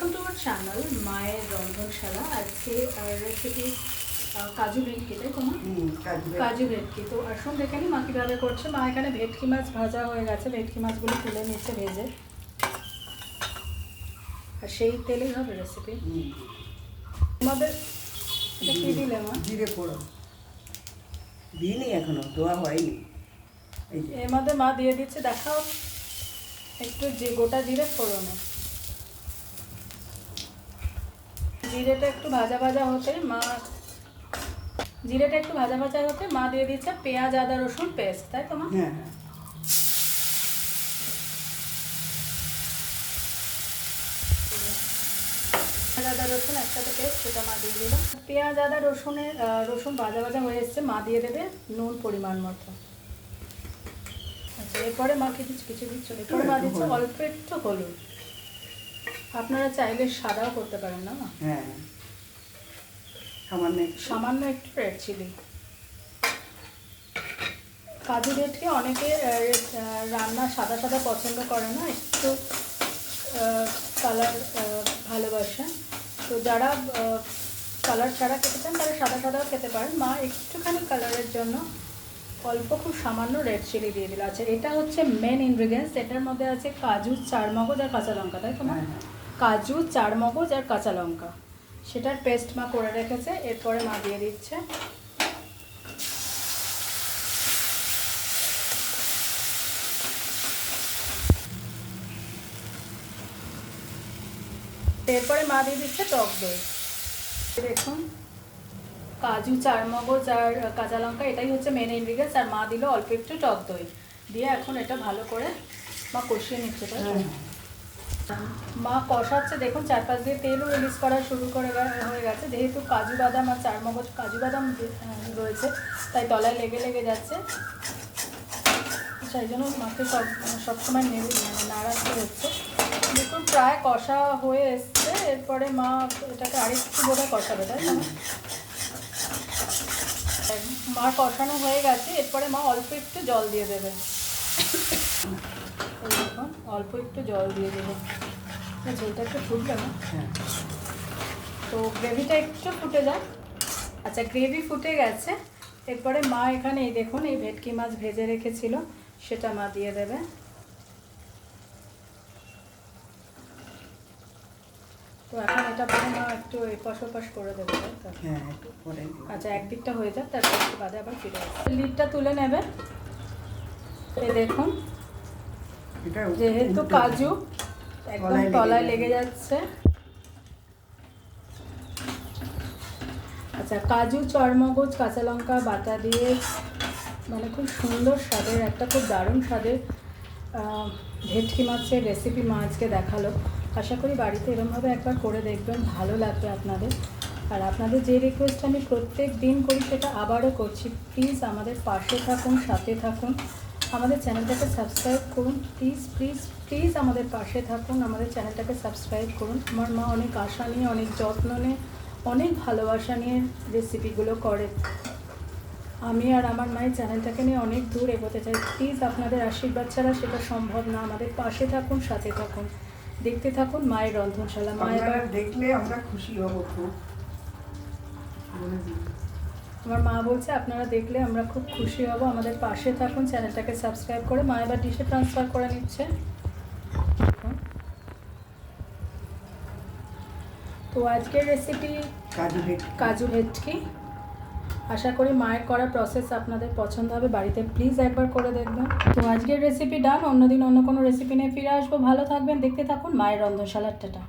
Welcome to our channel মায়ের রন্ধনশালা। আজকে recipe কাজু ভেটকি, তাই কোনো কাজু ভেটকি। তো আসুন দেখে নিই মা কীভাবে করছে। মা এখানে ভেটকি মাছ ভাজা হয়ে গেছে, ভেটকি মাছগুলো তুলে নিচ্ছে ভেজে, আর সেই তেলেই হবে রেসিপি। আমাদের এটা কী দিলে মা? জিরে ফোড়ন দিইনি, এখনো দেওয়া হয়নি। এর মধ্যে মা দিয়ে দিচ্ছে, দেখাও একটু যে গোটা জিরে ফোড়নে। জিরেটা একটু ভাজা ভাজা হতে মা দিয়ে দিচ্ছে পেঁয়াজ আদা রসুন পেস্ট, তাই তো মা? হ্যাঁ, পেঁয়াজ আদা রসুন একসাথে পেস্ট, সেটা মা দিয়ে দিল। পেঁয়াজ আদা রসুন ভাজা ভাজা হয়ে এসছে, মা দিয়ে দেবে নুন পরিমাণ মতো। আচ্ছা, এরপরে মা কিছু দিচ্ছ, এরপরে মা দিচ্ছে অল্প একটু হলুদ। আপনারা চাইলে সাদাও করতে পারেন না মা? হ্যাঁ, সামান্য একটু রেড চিলি। কাজু ভেটকি অনেকে রান্না সাদা সাদা পছন্দ করে না, একটু কালার ভালোবাসেন। তো যারা কালার ছাড়া খেতে চান তারা সাদা সাদাও খেতে পারেন। মা একটুখানি কালারের জন্য অল্প খুব সামান্য রেড চিলি দিয়ে দিল। আচ্ছা, এটা হচ্ছে মেন ইনগ্রিডিয়েন্টস। এটার মধ্যে আছে কাজু, চারমগজ আর কাঁচা লঙ্কা, তাই তো মা? কাজু, চারমগজ আর কাঁচা লঙ্কা, সেটার পেস্ট মা করে রেখেছে। এরপরে মা দিয়ে দিচ্ছে টক দই। দেখুন, কাজু, চারমগজ আর কাঁচা লঙ্কা, এটাই হচ্ছে মেন ইনগ্রিডিয়েন্টস। আর মা দিল অল্প একটু টক দই দিয়ে। এখন এটা ভালো করে মা কষিয়ে নিচ্ছে, তাই মা কষাচ্ছে। দেখুন, চারপাশ দিয়ে তেলও রিলিজ করা শুরু হয়ে গেছে। যেহেতু কাজু বাদাম আর চারমগজ কাজু বাদাম রয়েছে, তাই তলায় লেগে যাচ্ছে। সেই জন্য মাকে সবসময় নাড়াতে হচ্ছে। দেখুন, প্রায় কষা হয়ে এসছে। এরপরে মা এটাকে আরেকটু বোধহয় কষাবে, তাই না? মা কষানো হয়ে গেছে। এরপরে মা অল্প একটু জল দিয়ে দেবে। দেখুন, অল্প একটু জল দিয়ে দেবে। ঝোলটা একটু ফুটবে না? তো গ্রেভিটা একটু ফুটে যায়। আচ্ছা, গ্রেভি ফুটে গেছে। এরপরে মা এখানে এই দেখুন, এই ভেটকি মাছ ভেজে রেখেছিল, সেটা মা দিয়ে দেবে। তো এখন এটা পরে মা একটু এপাশ ওপাশ করে দেবে, তাই তো? আচ্ছা, একদিকটা হয়ে যাক, তারপর একটু বাদে আবার ফিরে আসবে। লিডটা তুলে নেবে। এই দেখুন, যেহেতু কাজু একদম তলায় লেগে যাচ্ছে। আচ্ছা, কাজু, চারমগজ, কাঁচা লঙ্কা বাটা দিয়ে মানে খুব সুন্দর স্বাদের, একটা খুব দারুণ স্বাদের ভেটকি মাছের রেসিপি মা আজকে দেখালো। আশা করি বাড়িতে এরকমভাবে একবার করে দেখবেন, ভালো লাগবে আপনাদের। আর আপনাদের যে রিকোয়েস্ট আমি প্রত্যেক দিন করি, সেটা আবারও করছি, প্লিজ আমাদের পাশে থাকুন, সাথে থাকুন, আমাদের চ্যানেলটাকে সাবস্ক্রাইব করুন। প্লিজ প্লিজ প্লিজ আমাদের পাশে থাকুন, আমাদের চ্যানেলটাকে সাবস্ক্রাইব করুন। আমার মা অনেক আশা নিয়ে, অনেক যত্ন নিয়ে, অনেক ভালোবাসা নিয়ে রেসিপিগুলো করে। আমি আর আমার মায়ের চ্যানেলটাকে নিয়ে অনেক দূর এগোতে চাই। প্লিজ আপনাদের আশীর্বাদ ছাড়া সেটা সম্ভব না। আমাদের পাশে থাকুন, সাথে থাকুন, দেখতে থাকুন মায়ের রন্ধনশালা। মায়ের দেখলে আমরা খুশি হব খুব। আমার মা বলছে আপনারা দেখলে আমরা খুব খুশি হব। আমাদের পাশে থাকুন, চ্যানেলটাকে সাবস্ক্রাইব করে। মা এবার ডিশে ট্রান্সফার করে নিচ্ছে। তো আজকের রেসিপি কাজু ভেটকি। আশা করি মায়ের করা প্রসেস আপনাদের পছন্দ হবে, বাড়িতে প্লিজ একবার করে দেখবেন। তো আজকের রেসিপি ডান। অন্যদিন অন্য কোনো রেসিপি নিয়ে ফিরে আসবো। ভালো থাকবেন, দেখতে থাকুন মায়ের রন্ধনশালার। টাটা।